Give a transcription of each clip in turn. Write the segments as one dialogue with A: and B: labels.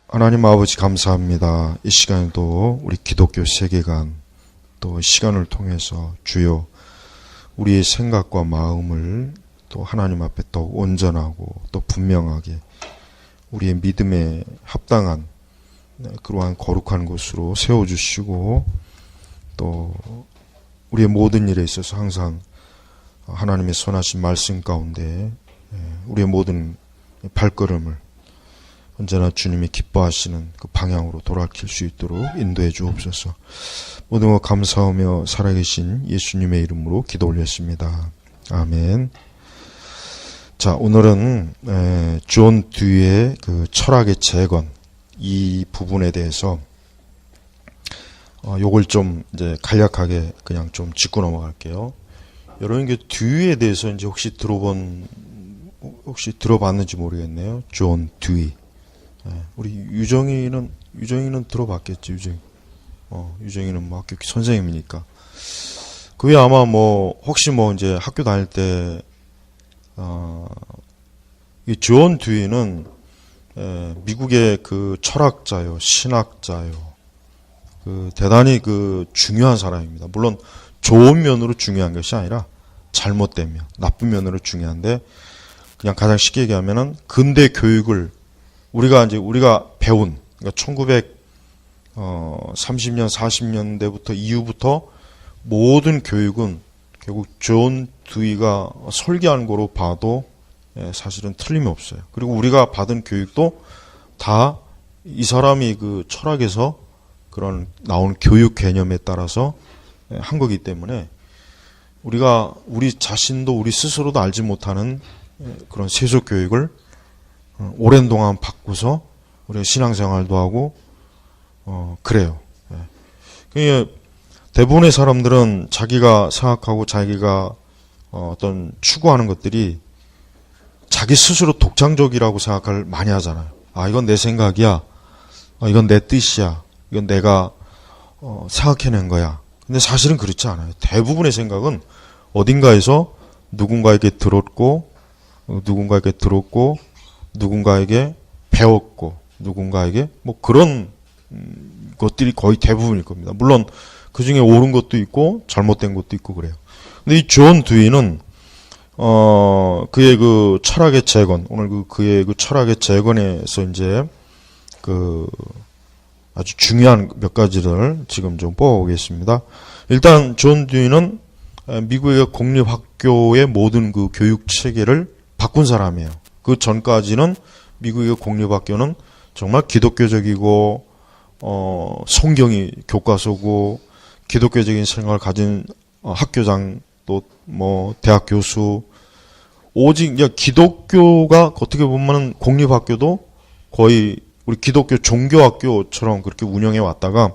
A: 하나님 아버지 감사합니다. 이 시간에도 우리 기독교 세계관 또 시간을 통해서 주여 우리의 생각과 마음을 또 하나님 앞에 더욱 온전하고 또 분명하게 우리의 믿음에 합당한 그러한 거룩한 곳으로 세워주시고 또 우리의 모든 일에 있어서 항상 하나님의 선하신 말씀 가운데 우리의 모든 발걸음을 언제나 주님이 기뻐하시는 그 방향으로 돌아킬 수 있도록 인도해 주옵소서. 모든 것 감사하며 살아계신 예수님의 이름으로 기도 올렸습니다. 아멘. 자, 오늘은 존 듀의 그 철학의 재건 이 부분에 대해서 요걸 좀 이제 간략하게 그냥 좀 짚고 넘어갈게요. 여러분 그 듀에 대해서 이제 혹시 들어봤는지 모르겠네요. 존 듀. 우리 유정이는 들어봤겠지. 유정이는 뭐 학교 선생님이니까. 그게 아마 뭐 혹시 뭐 이제 학교 다닐 때 이 존 듀이는 미국의 그 철학자요, 신학자요. 그 대단히 그 중요한 사람입니다. 물론 좋은 면으로 중요한 것이 아니라 잘못된 면, 나쁜 면으로 중요한데 그냥 가장 쉽게 얘기하면은 근대 교육을 우리가 배운, 그러니까 1930년, 40년대부터 이후부터 모든 교육은 결국 존 듀이가 설계한 거로 봐도 사실은 틀림이 없어요. 그리고 우리가 받은 교육도 다 이 사람이 그 철학에서 그런 나온 교육 개념에 따라서 한 거기 때문에 우리 자신도 우리 스스로도 알지 못하는 그런 세속 교육을 오랜 동안 받고서 우리가 신앙생활도 하고 그래요. 그러니까 대부분의 사람들은 자기가 생각하고 자기가 어떤 추구하는 것들이 자기 스스로 독창적이라고 생각을 많이 하잖아요. 아, 이건 내 생각이야. 이건 내 뜻이야. 이건 내가 생각해낸 거야. 근데 사실은 그렇지 않아요. 대부분의 생각은 어딘가에서 누군가에게 들었고 누군가에게 배웠고 누군가에게 뭐 그런 것들이 거의 대부분일 겁니다. 물론 그 중에 옳은 것도 있고 잘못된 것도 있고 그래요. 근데 이 존 듀이는 그의 그 철학의 재건, 오늘 그의 그 철학의 재건에서 이제 그 아주 중요한 몇 가지를 지금 좀 뽑아보겠습니다. 일단 존 듀이는 미국의 공립학교의 모든 그 교육 체계를 바꾼 사람이에요. 그 전까지는 미국의 공립학교는 정말 기독교적이고 성경이 교과서고 기독교적인 생각을 가진 학교장 또 뭐 대학 교수 오직 기독교가 어떻게 보면 공립학교도 거의 우리 기독교 종교학교처럼 그렇게 운영해 왔다가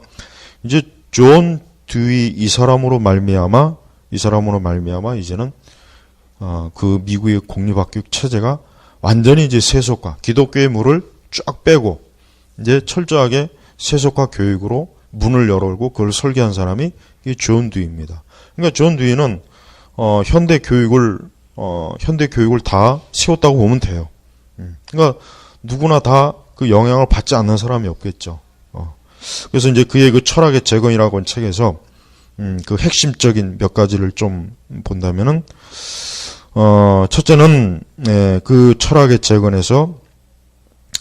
A: 이제 존 듀이 이 사람으로 말미암아 이제는 그 미국의 공립학교 체제가 완전히 이제 세속화, 기독교의 물을 쫙 빼고 이제 철저하게 세속화 교육으로 문을 열어오고 그걸 설계한 사람이 이 존 듀이입니다. 그러니까 존 듀이는 현대 교육을 다 세웠다고 보면 돼요. 그러니까 누구나 다 그 영향을 받지 않는 사람이 없겠죠. 그래서 이제 그의 그 철학의 재건이라고 한 책에서 그 핵심적인 몇 가지를 좀 본다면은 첫째는 그 철학의 재건에서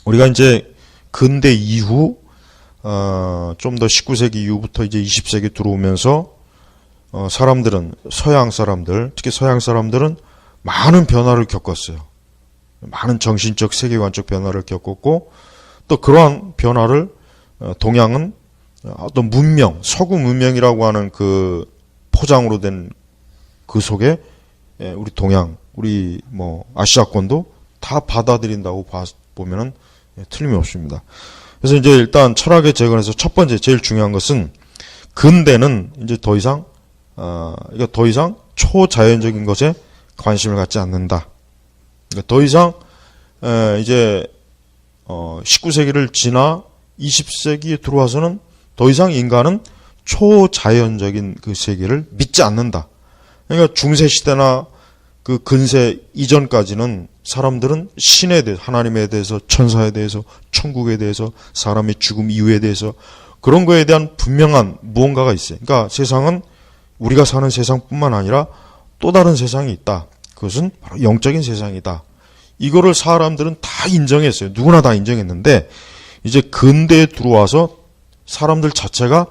A: 우리가 이제 근대 이후 좀 더 19세기 이후부터 이제 20세기 들어오면서 서양 사람들, 특히 서양 사람들은 많은 변화를 겪었어요. 많은 정신적, 세계관적 변화를 겪었고 또 그러한 변화를 동양은 어떤 문명, 서구 문명이라고 하는 그 포장으로 된 그 속에 우리 동양, 우리 뭐 아시아권도 다 받아들인다고 보면은 틀림이 없습니다. 그래서 이제 일단 철학의 재건에서 첫 번째 제일 중요한 것은 근대는 이제 더 이상 초자연적인 것에 관심을 갖지 않는다. 그러니까 더 이상 이제 19세기를 지나 20세기에 들어와서는 더 이상 인간은 초자연적인 그 세계를 믿지 않는다. 그러니까 중세 시대나 그 근세 이전까지는 사람들은 신에 대해서, 하나님에 대해서, 천사에 대해서, 천국에 대해서, 사람의 죽음 이후에 대해서 그런 거에 대한 분명한 무언가가 있어요. 그러니까 세상은 우리가 사는 세상뿐만 아니라 또 다른 세상이 있다. 그것은 바로 영적인 세상이다. 이거를 사람들은 다 인정했어요. 누구나 다 인정했는데 이제 근대에 들어와서 사람들 자체가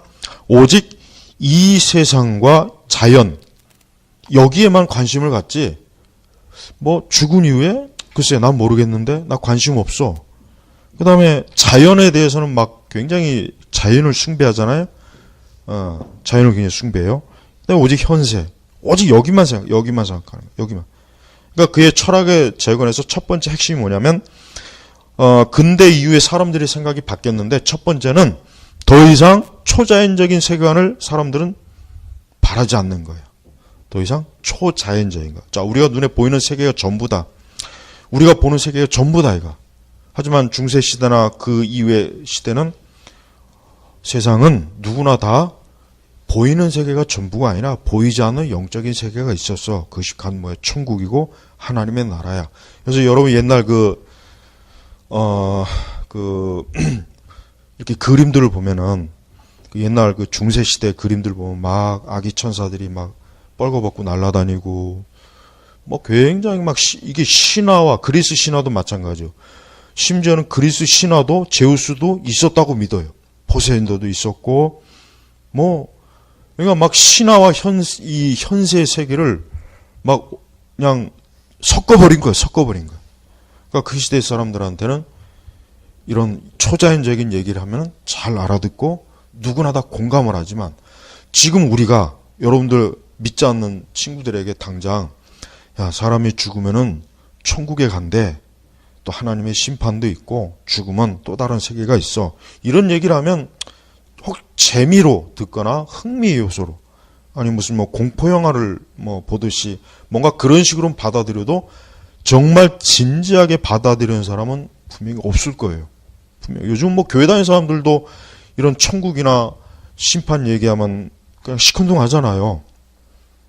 A: 오직 이 세상과 자연 여기에만 관심을 갖지 뭐 죽은 이후에 글쎄 난 모르겠는데 나 관심 없어. 그 다음에 자연에 대해서는 막 굉장히 자연을 숭배하잖아요. 자연을 굉장히 숭배해요. 근데 오직 현세, 오직 여기만 생각하는 거예요. 여기만. 그러니까 그의 철학의 재건에서 첫 번째 핵심이 뭐냐면 근대 이후에 사람들의 생각이 바뀌었는데 첫 번째는 더 이상 초자연적인 세계관을 사람들은 바라지 않는 거예요. 더 이상 초자연적인 거. 자, 우리가 눈에 보이는 세계가 전부다. 우리가 보는 세계가 전부다 이거. 하지만 중세 시대나 그 이후의 시대는 세상은 누구나 다 보이는 세계가 전부가 아니라 보이지 않는 영적인 세계가 있었어. 그것이 간 뭐야? 천국이고 하나님의 나라야. 그래서 여러분 옛날 이렇게 그림들을 보면은 그 옛날 그 중세 시대 그림들 보면 막 아기 천사들이 막 뻘거벗고 날아다니고 뭐 굉장히 막 이게 신화와 그리스 신화도 마찬가지요. 심지어는 그리스 신화도 제우스도 있었다고 믿어요. 포세이돈도 있었고 뭐 그러니까 막 신화와 이 현세의 세계를 막 그냥 섞어버린 거예요. 그러니까 그 시대 사람들한테는 이런 초자연적인 얘기를 하면 잘 알아듣고 누구나 다 공감을 하지만 지금 우리가 여러분들 믿지 않는 친구들에게 당장 야 사람이 죽으면은 천국에 간대. 또 하나님의 심판도 있고 죽으면 또 다른 세계가 있어. 이런 얘기를 하면 혹 재미로 듣거나 흥미 요소로 아니 무슨 뭐 공포 영화를 뭐 보듯이 뭔가 그런 식으로 받아들여도 정말 진지하게 받아들이는 사람은 분명히 없을 거예요. 분명히 요즘 뭐 교회 다니는 사람들도 이런 천국이나 심판 얘기하면 그냥 시큰둥하잖아요.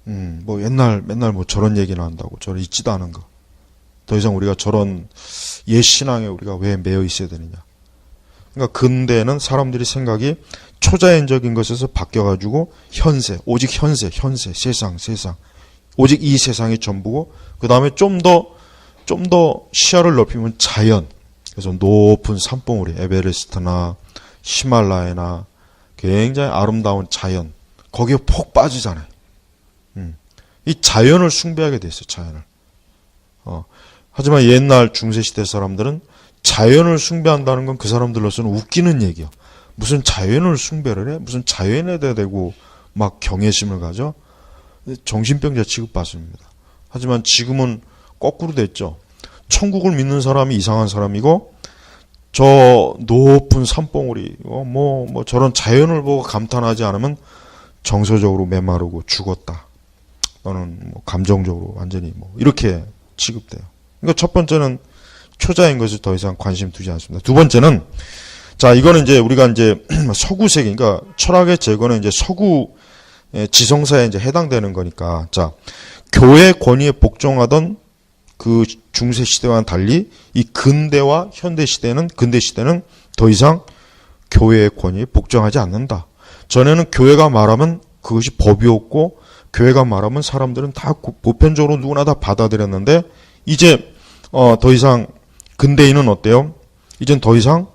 A: 뭐 맨날 뭐 저런 얘기나 한다고 저런 있지도 않은 거. 더 이상 우리가 저런 옛 신앙에 우리가 왜 매여 있어야 되느냐. 그러니까 근대에는 사람들이 생각이 초자연적인 것에서 바뀌어가지고 현세, 오직 현세, 세상. 오직 이 세상이 전부고 그 다음에 좀 더 시야를 넓히면 자연. 그래서 높은 산봉우리, 에베레스트나 히말라야나 굉장히 아름다운 자연. 거기에 폭 빠지잖아요. 이 자연을 숭배하게 됐어요. 자연을. 하지만 옛날 중세시대 사람들은 자연을 숭배한다는 건 그 사람들로서는 웃기는 얘기야. 무슨 자연을 숭배를 해? 무슨 자연에 대고 막 경외심을 가져? 정신병자 취급받습니다. 하지만 지금은 거꾸로 됐죠. 천국을 믿는 사람이 이상한 사람이고 저 높은 산봉우리 뭐 저런 자연을 보고 감탄하지 않으면 정서적으로 메마르고 죽었다. 너는 뭐 감정적으로 완전히 뭐 이렇게 취급돼요. 그러니까 첫 번째는 초자인 것을 더 이상 관심 두지 않습니다. 두 번째는 자 이거는 이제 우리가 이제 서구 세계 그러니까 철학의 재건은 이제 서구 지성사에 이제 해당되는 거니까 자 교회 권위에 복종하던 그 중세 시대와는 달리 이 근대와 현대 시대는 더 이상 교회의 권위에 복종하지 않는다. 전에는 교회가 말하면 그것이 법이었고 교회가 말하면 사람들은 다 보편적으로 누구나 다 받아들였는데 이제 더 이상 근대인은 어때요? 이젠 더 이상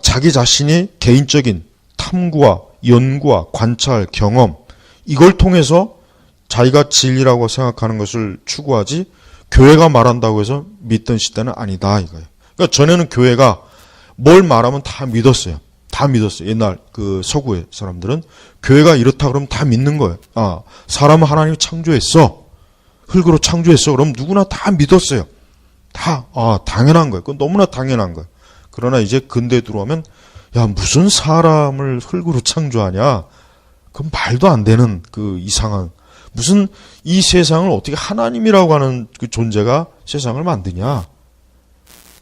A: 자기 자신이 개인적인 탐구와 연구와 관찰, 경험 이걸 통해서 자기가 진리라고 생각하는 것을 추구하지 교회가 말한다고 해서 믿던 시대는 아니다 이거예요. 그러니까 전에는 교회가 뭘 말하면 다 믿었어요. 옛날 그 서구의 사람들은 교회가 이렇다 그러면 다 믿는 거예요. 사람은 하나님이 창조했어. 흙으로 창조했어. 그럼 누구나 다 믿었어요. 당연한 거예요. 그건 너무나 당연한 거예요. 그러나 이제 근대에 들어오면 야 무슨 사람을 흙으로 창조하냐. 그건 말도 안 되는 그 이상한 무슨 이 세상을 어떻게 하나님이라고 하는 그 존재가 세상을 만드냐.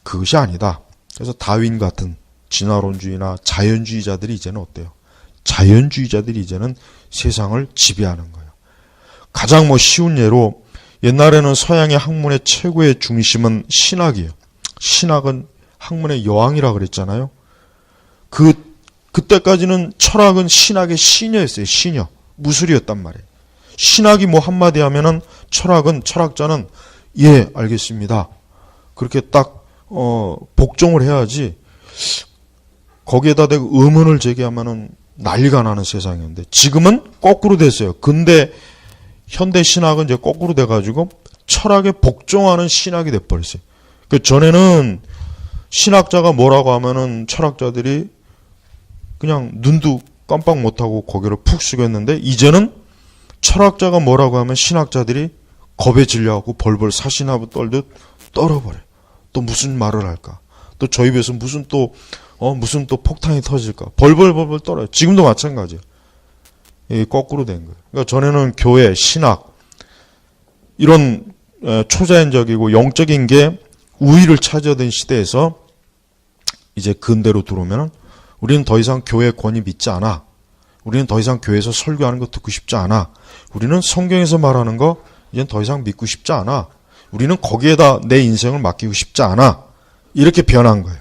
A: 그것이 아니다. 그래서 다윈 같은 진화론주의나 자연주의자들이 이제는 어때요? 자연주의자들이 이제는 세상을 지배하는 거예요. 가장 쉬운 예로 옛날에는 서양의 학문의 최고의 중심은 신학이에요. 신학은 학문의 여왕이라 그랬잖아요. 그때까지는 철학은 신학의 시녀였어요. 시녀. 무술이었단 말이에요. 신학이 뭐 한마디 하면은 철학자는 예, 알겠습니다. 그렇게 딱, 복종을 해야지 거기에다 대고 의문을 제기하면은 난리가 나는 세상이었는데 지금은 거꾸로 됐어요. 근데 현대 신학은 이제 거꾸로 돼가지고 철학에 복종하는 신학이 돼버렸어요. 그 전에는 신학자가 뭐라고 하면은 철학자들이 그냥 눈도 깜빡 못하고 고개를 푹 숙였는데 이제는 철학자가 뭐라고 하면 신학자들이 겁에 질려갖고 벌벌 사신하고 떨듯 떨어버려요. 또 무슨 말을 할까? 또 저 입에서 무슨 또 폭탄이 터질까? 벌벌 떨어요. 지금도 마찬가지예요. 거꾸로 된 거예요. 그러니까 전에는 교회, 신학 이런 초자연적이고 영적인 게 우위를 차지하던 시대에서 이제 근대로 들어오면은 우리는 더 이상 교회 권위 믿지 않아. 우리는 더 이상 교회에서 설교하는 거 듣고 싶지 않아. 우리는 성경에서 말하는 거 이젠 더 이상 믿고 싶지 않아. 우리는 거기에다 내 인생을 맡기고 싶지 않아. 이렇게 변한 거예요.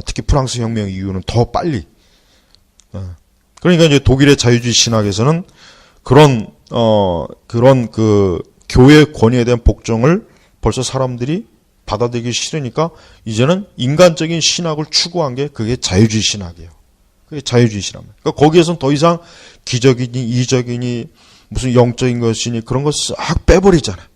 A: 특히 프랑스 혁명 이후는 더 빨리. 그러니까 이제 독일의 자유주의 신학에서는 그런 그 교회 권위에 대한 복종을 벌써 사람들이 받아들이기 싫으니까 이제는 인간적인 신학을 추구한 게 그게 자유주의 신학이에요. 그게 자유주의 신학. 그러니까 거기에서는 더 이상 기적이니 이적이니 무슨 영적인 것이니 그런 거 싹 빼버리잖아요.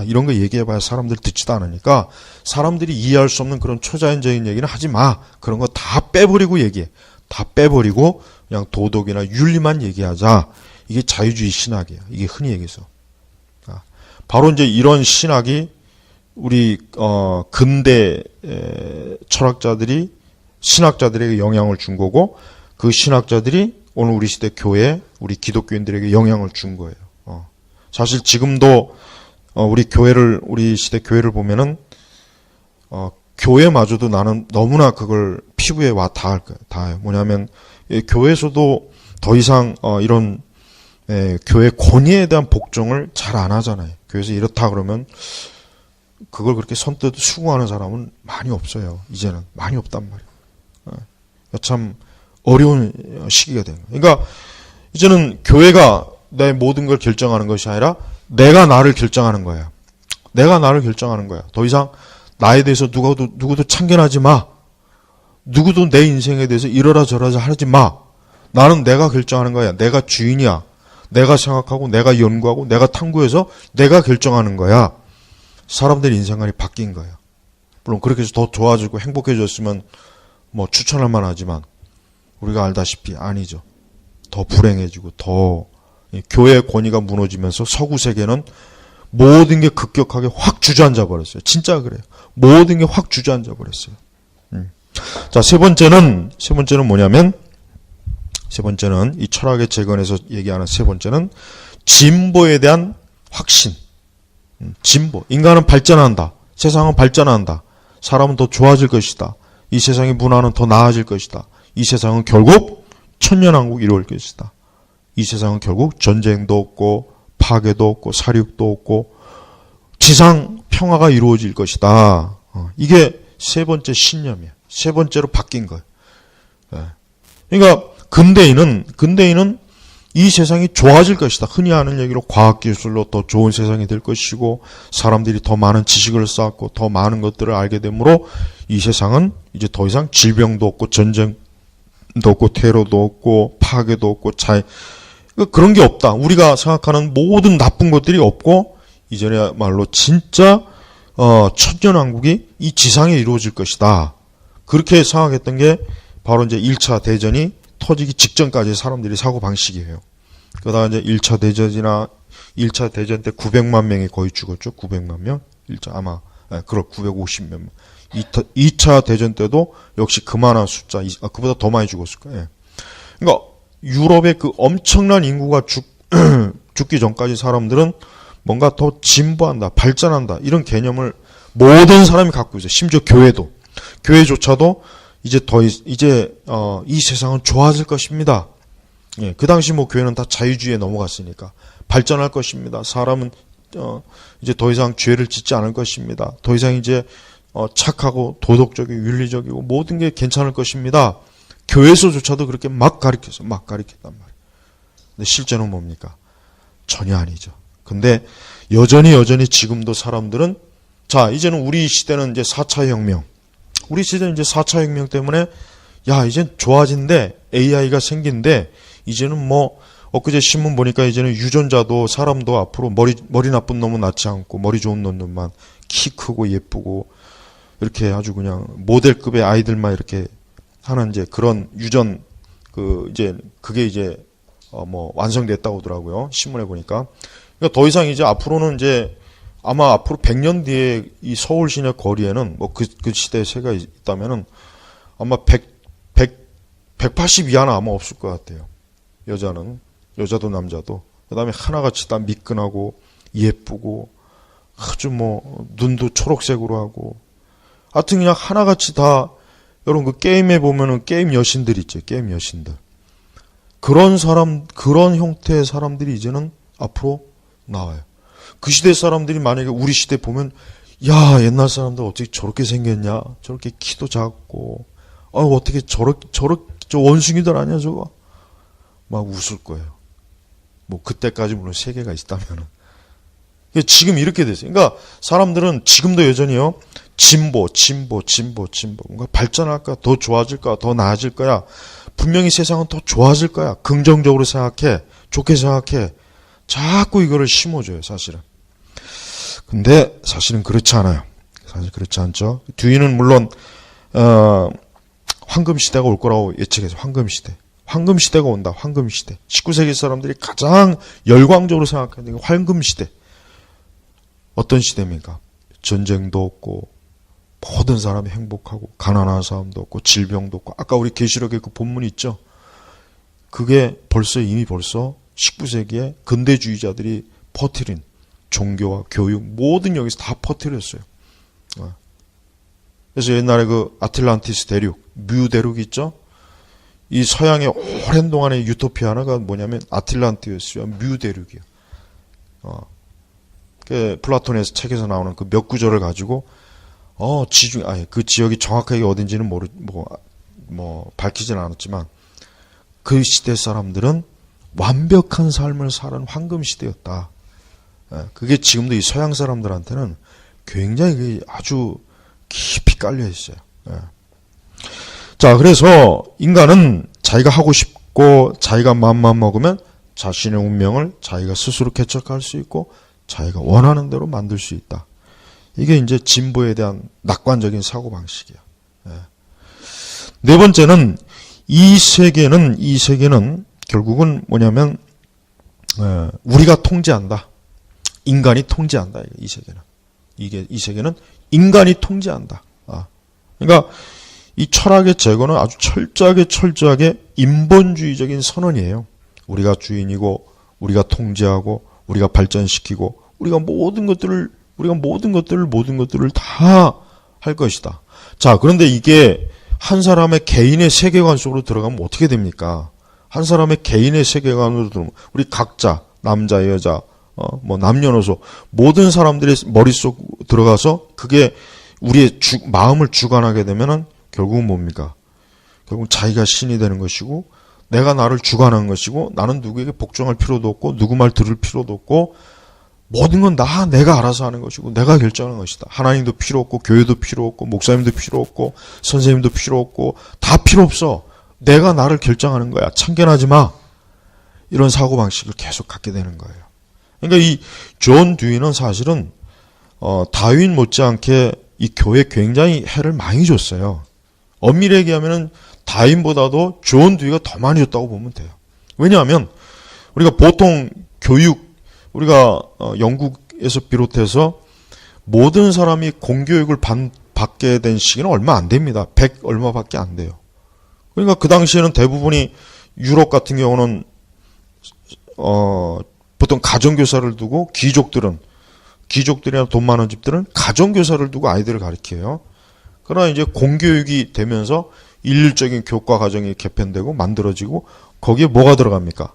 A: 이런 거 얘기해봐야 사람들이 듣지도 않으니까 사람들이 이해할 수 없는 그런 초자연적인 얘기는 하지 마. 그런 거 다 빼버리고 얘기해. 다 빼버리고 그냥 도덕이나 윤리만 얘기하자. 이게 자유주의 신학이에요. 이게 흔히 얘기해서. 바로 이제 이런 신학이 우리 근대 철학자들이 신학자들에게 영향을 준 거고 그 신학자들이 오늘 우리 시대 교회, 우리 기독교인들에게 영향을 준 거예요. 사실 지금도 우리 시대 교회를 보면은 교회마저도 나는 너무나 그걸 피부에 와 닿을 거예요. 닿아요. 뭐냐면 교회에서도 더 이상 이런 교회 권위에 대한 복종을 잘 안 하잖아요. 교회에서 이렇다 그러면 그걸 그렇게 선뜻 수긍하는 사람은 많이 없어요. 이제는 많이 없단 말이에요. 참 어려운 시기가 된 거예요. 그러니까 이제는 교회가 내 모든 걸 결정하는 것이 아니라 내가 나를 결정하는 거야. 내가 나를 결정하는 거야. 더 이상 나에 대해서 누구도 참견하지 마. 누구도 내 인생에 대해서 이러라 저러라 하지 마. 나는 내가 결정하는 거야. 내가 주인이야. 내가 생각하고 내가 연구하고 내가 탐구해서 내가 결정하는 거야. 사람들의 인생관이 바뀐 거예요. 물론 그렇게 해서 더 좋아지고 행복해졌으면 뭐 추천할 만하지만 우리가 알다시피 아니죠. 더 불행해지고 더 교회의 권위가 무너지면서 서구 세계는 모든 게 급격하게 확 주저앉아 버렸어요. 진짜 그래요. 모든 게 확 주저앉아 버렸어요. 자, 세 번째는 뭐냐면 세 번째는 이 철학의 재건에서 얘기하는 세 번째는 진보에 대한 확신. 진보. 인간은 발전한다. 세상은 발전한다. 사람은 더 좋아질 것이다. 이 세상의 문화는 더 나아질 것이다. 이 세상은 결국 천년왕국이 이루어질 것이다. 이 세상은 결국 전쟁도 없고 파괴도 없고 살육도 없고 지상 평화가 이루어질 것이다. 이게 세 번째 신념이에요. 세 번째로 바뀐 거예요. 그러니까 근대인은 이 세상이 좋아질 것이다. 흔히 하는 얘기로 과학기술로 더 좋은 세상이 될 것이고 사람들이 더 많은 지식을 쌓고 더 많은 것들을 알게 되므로 이 세상은 이제 더 이상 질병도 없고 전쟁도 없고 테러도 없고 파괴도 없고 그런 게 없다. 우리가 생각하는 모든 나쁜 것들이 없고 이제야말로 진짜 천년왕국이 이 지상에 이루어질 것이다. 그렇게 생각했던 게 바로 이제 1차 대전이 터지기 직전까지 사람들이 사고 방식이에요. 그러다가 이제 1차 대전이나 1차 대전 때 900만 명이 거의 죽었죠. 900만 명? 950몇 명. 2차 대전 때도 역시 그만한 숫자, 그보다 더 많이 죽었을 거예요. 그러니까 유럽의 그 엄청난 인구가 죽기 전까지 사람들은 뭔가 더 진보한다, 발전한다 이런 개념을 모든 사람이 갖고 있어요. 심지어 교회조차도 이제 이 세상은 좋아질 것입니다. 예, 그 당시 뭐 교회는 다 자유주의에 넘어갔으니까 발전할 것입니다. 사람은 이제 더 이상 죄를 짓지 않을 것입니다. 더 이상 이제 착하고 도덕적이고 윤리적이고 모든 게 괜찮을 것입니다. 교회에서조차도 그렇게 막 가르쳤단 말이에요. 근데 실제는 뭡니까? 전혀 아니죠. 근데 여전히 지금도 사람들은, 자, 이제는 우리 시대는 이제 4차 혁명. 우리 시대는 이제 4차 혁명 때문에, 야, 이젠 좋아진대. AI가 생긴대. 이제는 뭐, 엊그제 신문 보니까 이제는 유전자도 사람도 앞으로 머리 나쁜 놈은 낳지 않고 머리 좋은 놈들만 키 크고 예쁘고 이렇게 아주 그냥 모델급의 아이들만 이렇게 하는 이제 그런 유전, 이제 그게 이제 뭐 완성됐다고 하더라고요. 신문에 보니까. 그러니까 더 이상 이제 앞으로는 이제 아마 앞으로 100년 뒤에 이 서울 시내 거리에는 뭐 그 시대에 새가 있다면은 아마 180 이하는 아마 없을 것 같아요. 여자도 남자도. 그 다음에 하나같이 다 미끈하고 예쁘고 아주 뭐 눈도 초록색으로 하고 하여튼 그냥 하나같이 다, 여러분 그 게임에 보면은 게임 여신들 있죠. 게임 여신들. 그런 형태의 사람들이 이제는 앞으로 나와요. 그 시대 사람들이 만약에 우리 시대 보면, 야, 옛날 사람들 어떻게 저렇게 생겼냐? 저렇게 키도 작고, 어떻게 저 원숭이들 아니야, 저거? 막 웃을 거예요. 뭐, 그때까지 물론 세계가 있다면은. 지금 이렇게 됐어요. 그러니까 사람들은 지금도 여전히요, 진보. 뭔가 발전할까? 더 좋아질까? 더 나아질 거야? 분명히 세상은 더 좋아질 거야. 긍정적으로 생각해. 좋게 생각해. 자꾸 이거를 심어줘요, 사실은. 근데 사실은 그렇지 않아요. 사실 그렇지 않죠. 뒤에는 물론 황금시대가 올 거라고 예측해서 황금시대가 온다. 황금시대. 19세기 사람들이 가장 열광적으로 생각하는 게 황금시대. 어떤 시대입니까? 전쟁도 없고 모든 사람이 행복하고 가난한 사람도 없고 질병도 없고, 아까 우리 계시록에 그 본문이 있죠. 그게 이미 벌써 19세기에 근대주의자들이 퍼뜨린 종교와 교육 모든 여기서 다 퍼뜨렸어요. 그래서 옛날에 그 아틀란티스 대륙, 뮤 대륙 있죠? 이 서양의 오랜 동안의 유토피아가 뭐냐면 아틀란티스와 뮤 대륙이에요. 그 플라톤의 책에서 나오는 그 몇 구절을 가지고 그 지역이 정확하게 어딘지는 밝히진 않았지만 그 시대 사람들은 완벽한 삶을 사는 황금 시대였다. 그게 지금도 이 서양 사람들한테는 굉장히 아주 깊이 깔려 있어요. 자, 그래서 인간은 자기가 하고 싶고 자기가 마음만 먹으면 자신의 운명을 자기가 스스로 개척할 수 있고 자기가 원하는 대로 만들 수 있다. 이게 이제 진보에 대한 낙관적인 사고방식이야. 네 번째는 이 세계는 결국은 뭐냐면 우리가 통제한다. 인간이 통제한다. 이 세계는. 이 세계는 인간이 통제한다. 그러니까 이 철학의 제거는 아주 철저하게 인본주의적인 선언이에요. 우리가 주인이고 우리가 통제하고 우리가 발전시키고 우리가 모든 것들을 다 할 것이다. 자, 그런데 이게 한 사람의 개인의 세계관 속으로 들어가면 어떻게 됩니까? 한 사람의 개인의 세계관으로 들어오면 우리 각자, 남자, 여자, 뭐 남녀노소 모든 사람들의 머릿속 들어가서 그게 우리의 마음을 주관하게 되면은 결국은 뭡니까? 결국 자기가 신이 되는 것이고 내가 나를 주관하는 것이고 나는 누구에게 복종할 필요도 없고 누구 말 들을 필요도 없고 모든 건 내가 알아서 하는 것이고 내가 결정하는 것이다. 하나님도 필요 없고 교회도 필요 없고 목사님도 필요 없고 선생님도 필요 없고 다 필요 없어. 내가 나를 결정하는 거야. 참견하지 마. 이런 사고방식을 계속 갖게 되는 거예요. 그러니까 이 존 듀이는 사실은 다윈 못지않게 이 교회에 굉장히 해를 많이 줬어요. 엄밀히 얘기하면 다윈보다도 존 듀이가 더 많이 줬다고 보면 돼요. 왜냐하면 우리가 보통 교육, 우리가 영국에서 비롯해서 모든 사람이 공교육을 받게 된 시기는 얼마 안 됩니다. 100 얼마밖에 안 돼요. 그러니까 그 당시에는 대부분이 유럽 같은 경우는 보통 가정교사를 두고 귀족들이나 돈 많은 집들은 가정교사를 두고 아이들을 가르쳐요. 그러나 이제 공교육이 되면서 일률적인 교과 과정이 개편되고 만들어지고 거기에 뭐가 들어갑니까?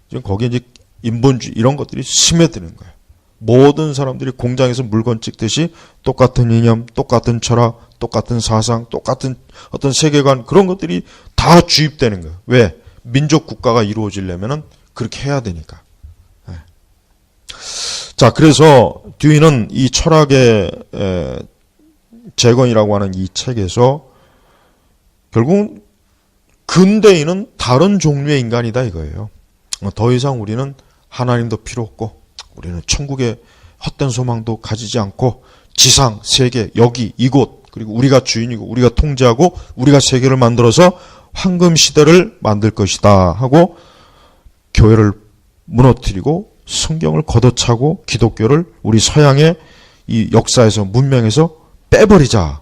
A: 지금 거기에 이제 인본주의 이런 것들이 스며드는 거예요. 모든 사람들이 공장에서 물건 찍듯이 똑같은 이념, 똑같은 철학, 똑같은 사상, 똑같은 어떤 세계관, 그런 것들이 다 주입되는 거예요. 왜? 민족 국가가 이루어지려면은 그렇게 해야 되니까. 네. 자, 그래서 듀이는 이 철학의 재건이라고 하는 이 책에서 결국 근대인은 다른 종류의 인간이다 이거예요. 더 이상 우리는 하나님도 필요 없고, 우리는 천국의 헛된 소망도 가지지 않고, 지상, 세계, 여기, 이곳, 그리고 우리가 주인이고 우리가 통제하고 우리가 세계를 만들어서 황금 시대를 만들 것이다 하고 교회를 무너뜨리고 성경을 걷어차고 기독교를 우리 서양의 이 역사에서 문명에서 빼버리자.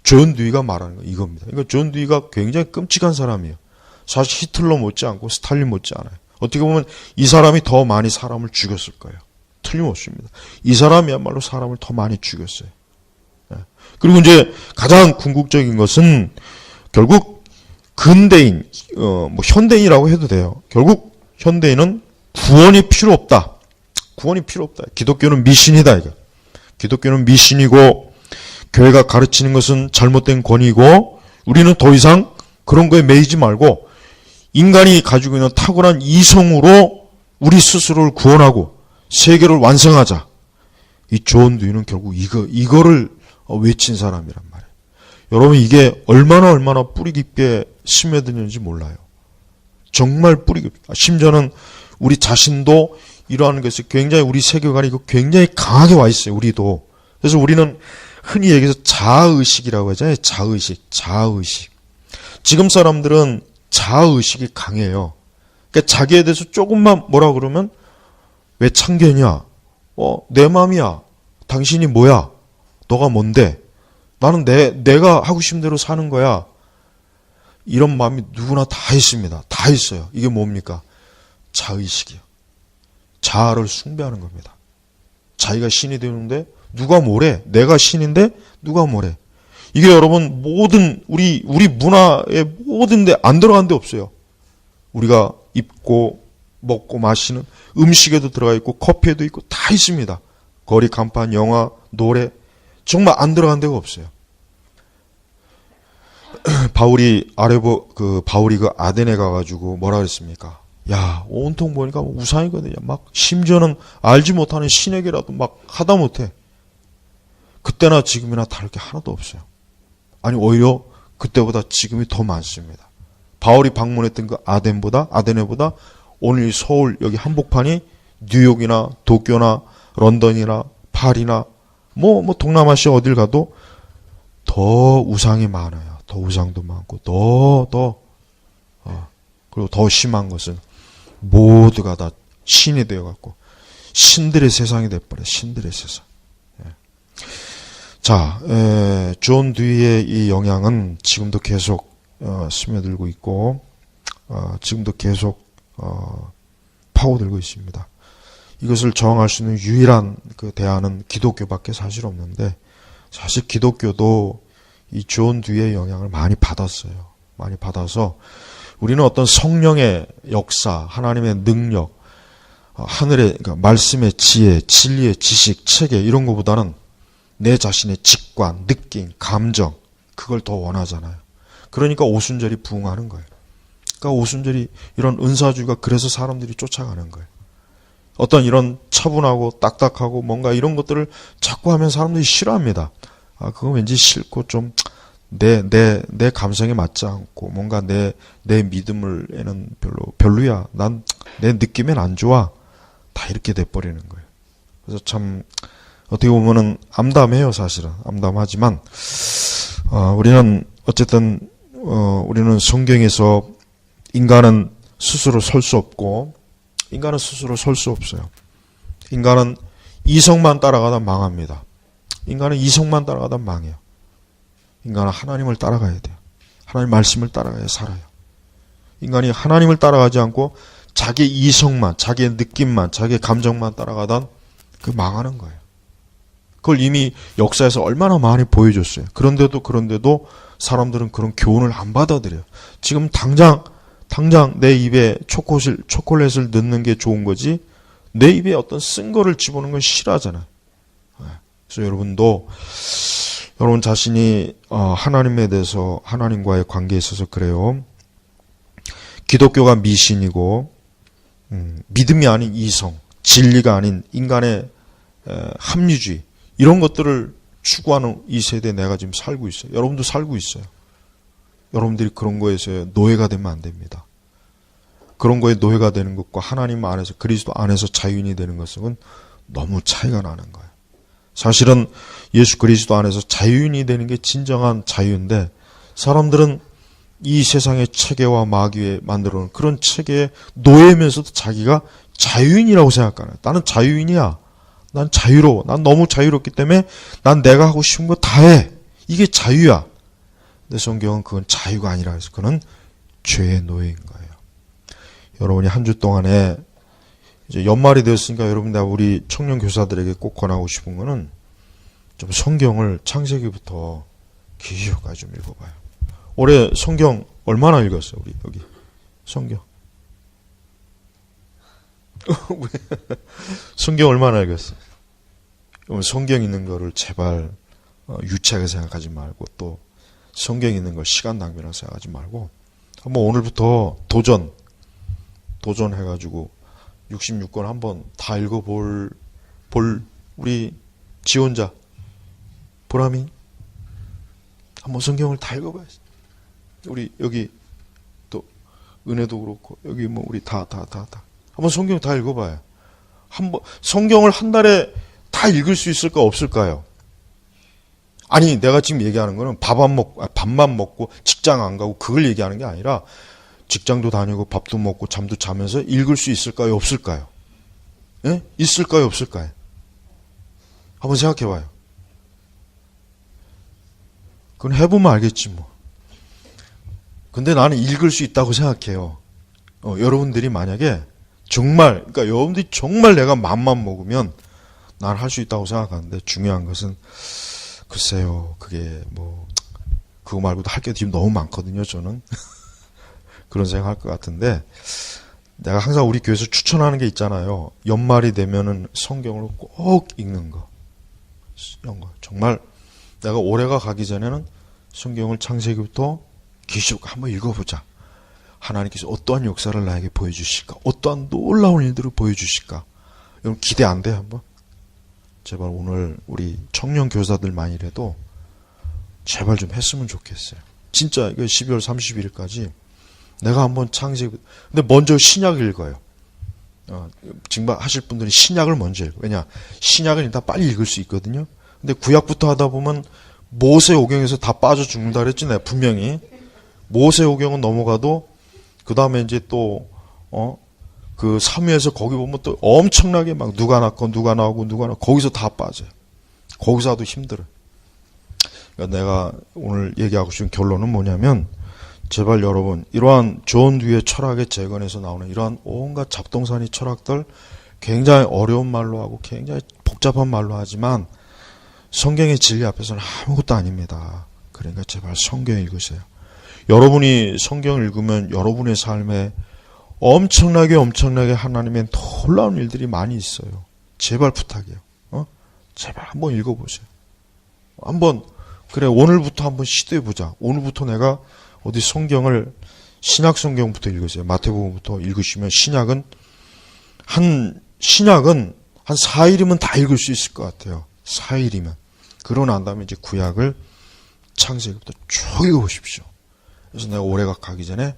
A: 존 듀이가 말하는 거 이겁니다. 그러니까 존 듀이가 굉장히 끔찍한 사람이에요. 사실 히틀러 못지않고 스탈린 못지않아요. 어떻게 보면 이 사람이 더 많이 사람을 죽였을 거예요. 틀림없습니다. 이 사람이야말로 사람을 더 많이 죽였어요. 그리고 이제 가장 궁극적인 것은 결국 근대인, 현대인이라고 해도 돼요. 결국 현대인은 구원이 필요 없다. 구원이 필요 없다. 기독교는 미신이다. 이거. 기독교는 미신이고 교회가 가르치는 것은 잘못된 권위고 우리는 더 이상 그런 거에 매이지 말고 인간이 가지고 있는 탁월한 이성으로 우리 스스로를 구원하고 세계를 완성하자. 이 존 듀이는 결국 이거를 외친 사람이란 말이에요. 여러분 이게 얼마나 뿌리 깊게 스며드는지 몰라요. 정말 뿌리 깊게. 심지어는 우리 자신도 이러한 것이 굉장히 우리 세계관이 굉장히 강하게 와 있어요. 우리도. 그래서 우리는 흔히 얘기해서 자아의식이라고 하잖아요. 자아의식. 지금 사람들은 자아의식이 강해요. 그러니까 자기에 대해서 조금만 뭐라 그러면 왜 참견이야? 내 맘이야. 당신이 뭐야? 너가 뭔데? 나는 내가 하고 싶은 대로 사는 거야. 이런 마음이 누구나 다 있습니다. 다 있어요. 이게 뭡니까? 자의식이요. 자아를 숭배하는 겁니다. 자기가 신이 되는데 누가 뭐래? 내가 신인데 누가 뭐래? 이게 여러분 모든 우리 문화의 모든 데 안 들어간 데 없어요. 우리가 입고 먹고 마시는 음식에도 들어가 있고 커피에도 있고 다 있습니다. 거리 간판, 영화, 노래 정말 안 들어간 데가 없어요. 바울이 그 아덴에 가가지고 뭐라 그랬습니까? 야, 온통 보니까 우상이거든요. 막 심지어는 알지 못하는 신에게라도 막 하다 못해. 그때나 지금이나 다를 게 하나도 없어요. 아니 오히려 그때보다 지금이 더 많습니다. 바울이 방문했던 그 아데네보다 오늘 서울 여기 한복판이 뉴욕이나 도쿄나 런던이나 파리나 뭐 동남아시아 어딜 가도 더 우상이 많아요. 더 우상도 많고 그리고 더 심한 것은 모두가 다 신이 되어갖고 신들의 세상이 돼버려요. 신들의 세상. 자, 존 듀이의 이 영향은 지금도 계속 스며들고 있고 지금도 계속 파고들고 있습니다. 이것을 저항할 수 있는 유일한 그 대안은 기독교밖에 사실 없는데 사실 기독교도 이 존 듀이의 영향을 많이 받았어요. 많이 받아서 우리는 어떤 성령의 역사, 하나님의 능력, 하늘의 그러니까 말씀의 지혜, 진리의 지식, 체계 이런 것보다는 내 자신의 직관, 느낌, 감정 그걸 더 원하잖아요. 그러니까 오순절이 부흥하는 거예요. 그러니까 오순절이 이런 은사주의가 그래서 사람들이 쫓아가는 거예요. 어떤 이런 차분하고 딱딱하고 뭔가 이런 것들을 자꾸 하면 사람들이 싫어합니다. 그거 왠지 싫고 좀 내 감성에 맞지 않고 뭔가 내 믿음을에는 별로야. 난 내 느낌엔 안 좋아. 다 이렇게 돼버리는 거예요. 그래서 참 어떻게 보면은 암담해요, 사실은. 암담하지만 우리는 어쨌든 우리는 성경에서 인간은 스스로 설 수 없고 인간은 스스로 설 수 없어요. 인간은 이성만 따라가다 망합니다. 인간은 이성만 따라가다 망해요. 인간은 하나님을 따라가야 돼요. 하나님 말씀을 따라가야 살아요. 인간이 하나님을 따라가지 않고 자기 이성만, 자기의 느낌만, 자기의 감정만 따라가다 그 망하는 거예요. 그걸 이미 역사에서 얼마나 많이 보여줬어요. 그런데도 사람들은 그런 교훈을 안 받아들여요. 지금 당장 내 입에 초콜릿을 넣는 게 좋은 거지 내 입에 어떤 쓴 거를 집어넣는 건 싫어하잖아요. 그래서 여러분도 여러분 자신이 하나님에 대해서 하나님과의 관계에 있어서 그래요. 기독교가 미신이고 믿음이 아닌 이성, 진리가 아닌 인간의 합리주의 이런 것들을 추구하는 이 세대에 내가 지금 살고 있어요. 여러분도 살고 있어요. 여러분들이 그런 거에서 노예가 되면 안 됩니다. 그런 거에 노예가 되는 것과 하나님 안에서 그리스도 안에서 자유인이 되는 것은 너무 차이가 나는 거예요. 사실은 예수 그리스도 안에서 자유인이 되는 게 진정한 자유인데 사람들은 이 세상의 체계와 마귀에 만들어 놓은 그런 체계의 노예면서도 자기가 자유인이라고 생각하는 거예요. 나는 자유인이야. 난 자유로워. 난 너무 자유롭기 때문에 난 내가 하고 싶은 거 다 해. 이게 자유야. 근데 성경은 그건 자유가 아니라 해서 그건 죄의 노예인 거예요. 여러분이 한 주 동안에 이제 연말이 되었으니까 여러분 내가 우리 청년 교사들에게 꼭 권하고 싶은 거는 좀 성경을 창세기부터 계시록까지 좀 읽어봐요. 올해 성경 얼마나 읽었어요? 우리 여기 성경 성경 얼마나 읽었어요? 성경 있는 거를 제발 유치하게 생각하지 말고 또 성경 있는 걸 시간 낭비라고 생각하지 말고 한번 오늘부터 도전해가지고 66권 한번 다 읽어볼 우리 지원자 보람이 한번 성경을 다 읽어봐야지. 우리 여기 또 은혜도 그렇고 여기 뭐 우리 다 한번 성경 다 읽어봐요. 한번 성경을 한 달에 다 읽을 수 있을까 없을까요? 아니 내가 지금 얘기하는 거는 밥만 먹고 직장 안 가고 그걸 얘기하는 게 아니라 직장도 다니고 밥도 먹고 잠도 자면서 읽을 수 있을까요 없을까요? 예? 있을까요 없을까요? 한번 생각해봐요. 그건 해보면 알겠지 뭐. 근데 나는 읽을 수 있다고 생각해요. 여러분들이 만약에 그러니까 여러분들이 정말 내가 맘만 먹으면 난 할 수 있다고 생각하는데 중요한 것은 글쎄요, 그게 뭐 그거 말고도 할 게 지금 너무 많거든요. 저는 그런 생각할 것 같은데 내가 항상 우리 교회에서 추천하는 게 있잖아요. 연말이 되면은 성경을 꼭 읽는 거. 이런 거. 정말 내가 올해가 가기 전에는 성경을 창세기부터 계시록 한번 읽어보자. 하나님께서 어떠한 역사를 나에게 보여주실까? 어떠한 놀라운 일들을 보여주실까? 여러분 기대 안 돼 한번? 제발 오늘 우리 청년 교사들만이라도 제발 좀 했으면 좋겠어요. 진짜 이거 12월 31일까지 내가 한번 창세기 근데 먼저 신약 읽어요. 지금 하실 분들이 신약을 먼저 읽어요. 왜냐? 신약은 일단 빨리 읽을 수 있거든요. 근데 구약부터 하다 보면 모세오경에서 다 빠져 죽는다 그랬지 내가 분명히. 모세오경은 넘어가도 그 다음에 이제 또 그 사무엘서 거기 보면 또 엄청나게 막 누가 낳고 누가 나오고 누가 나오고 거기서 다 빠져요. 거기서 하도 힘들어요. 그러니까 내가 오늘 얘기하고 싶은 결론은 뭐냐면 제발 여러분 이러한 존 듀의 철학의 재건에서 나오는 이러한 온갖 잡동사니 철학들 굉장히 어려운 말로 하고 굉장히 복잡한 말로 하지만 성경의 진리 앞에서는 아무것도 아닙니다. 그러니까 제발 성경 읽으세요. 여러분이 성경을 읽으면 여러분의 삶에 엄청나게 하나님의 놀라운 일들이 많이 있어요. 제발 부탁이에요. 제발 한번 읽어보세요. 한번 그래 오늘부터 한번 시도해보자. 오늘부터 내가 어디 성경을 신약 성경부터 읽으세요. 마태복음부터 읽으시면 신약은 한 4일이면 다 읽을 수 있을 것 같아요. 4일이면. 그러고 난 다음에 이제 구약을 창세기부터 쭉 읽어보십시오. 그래서 내가 올해가 가기 전에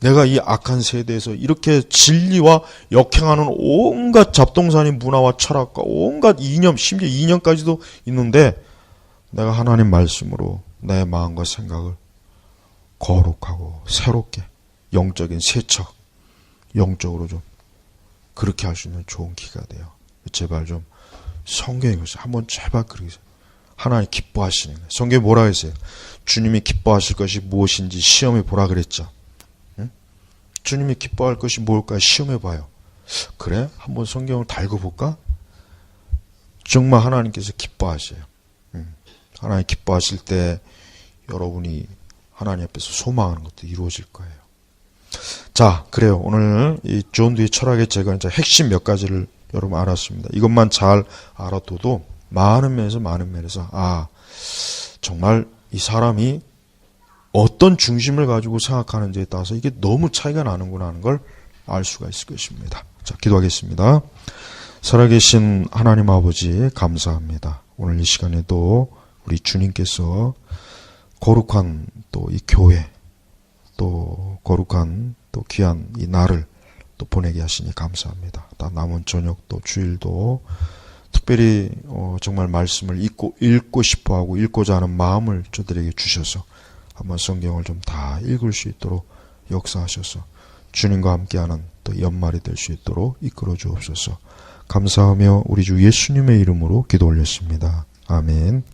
A: 내가 이 악한 세대에서 이렇게 진리와 역행하는 온갖 잡동사니 문화와 철학과 온갖 이념, 심지어 이념까지도 있는데 내가 하나님 말씀으로 내 마음과 생각을 거룩하고 새롭게 영적인 세척, 영적으로 좀 그렇게 할 수 있는 좋은 기가 돼요. 제발 좀 성경 읽으세요. 한번 제발 그러게 하나님 기뻐하시는 거예요. 성경에 뭐라 했어요? 주님이 기뻐하실 것이 무엇인지 시험해 보라 그랬죠. 응? 주님이 기뻐할 것이 뭘까 시험해 봐요. 그래? 한번 성경을 다 읽어볼까? 정말 하나님께서 기뻐하셔요. 하나님 기뻐하실 때 여러분이 하나님 앞에서 소망하는 것도 이루어질 거예요. 자, 자, 그래요. 오늘 이 존 듀의 철학의 제가 이제 핵심 몇 가지를 여러분 알았습니다. 이것만 잘 알아둬도 많은 면에서 정말 이 사람이 어떤 중심을 가지고 생각하는지에 따라서 이게 너무 차이가 나는구나 하는 걸 알 수가 있을 것입니다. 자, 기도하겠습니다. 살아계신 하나님 아버지 감사합니다. 오늘 이 시간에도 우리 주님께서 거룩한 또 이 교회, 또 거룩한 또 귀한 이 날을 또 보내게 하시니 감사합니다. 남은 저녁 또 주일도 특별히 정말 말씀을 읽고 싶어하고 읽고자 하는 마음을 저들에게 주셔서 한번 성경을 좀 다 읽을 수 있도록 역사하셔서 주님과 함께하는 또 연말이 될 수 있도록 이끌어 주옵소서. 감사하며 우리 주 예수님의 이름으로 기도 올렸습니다. 아멘.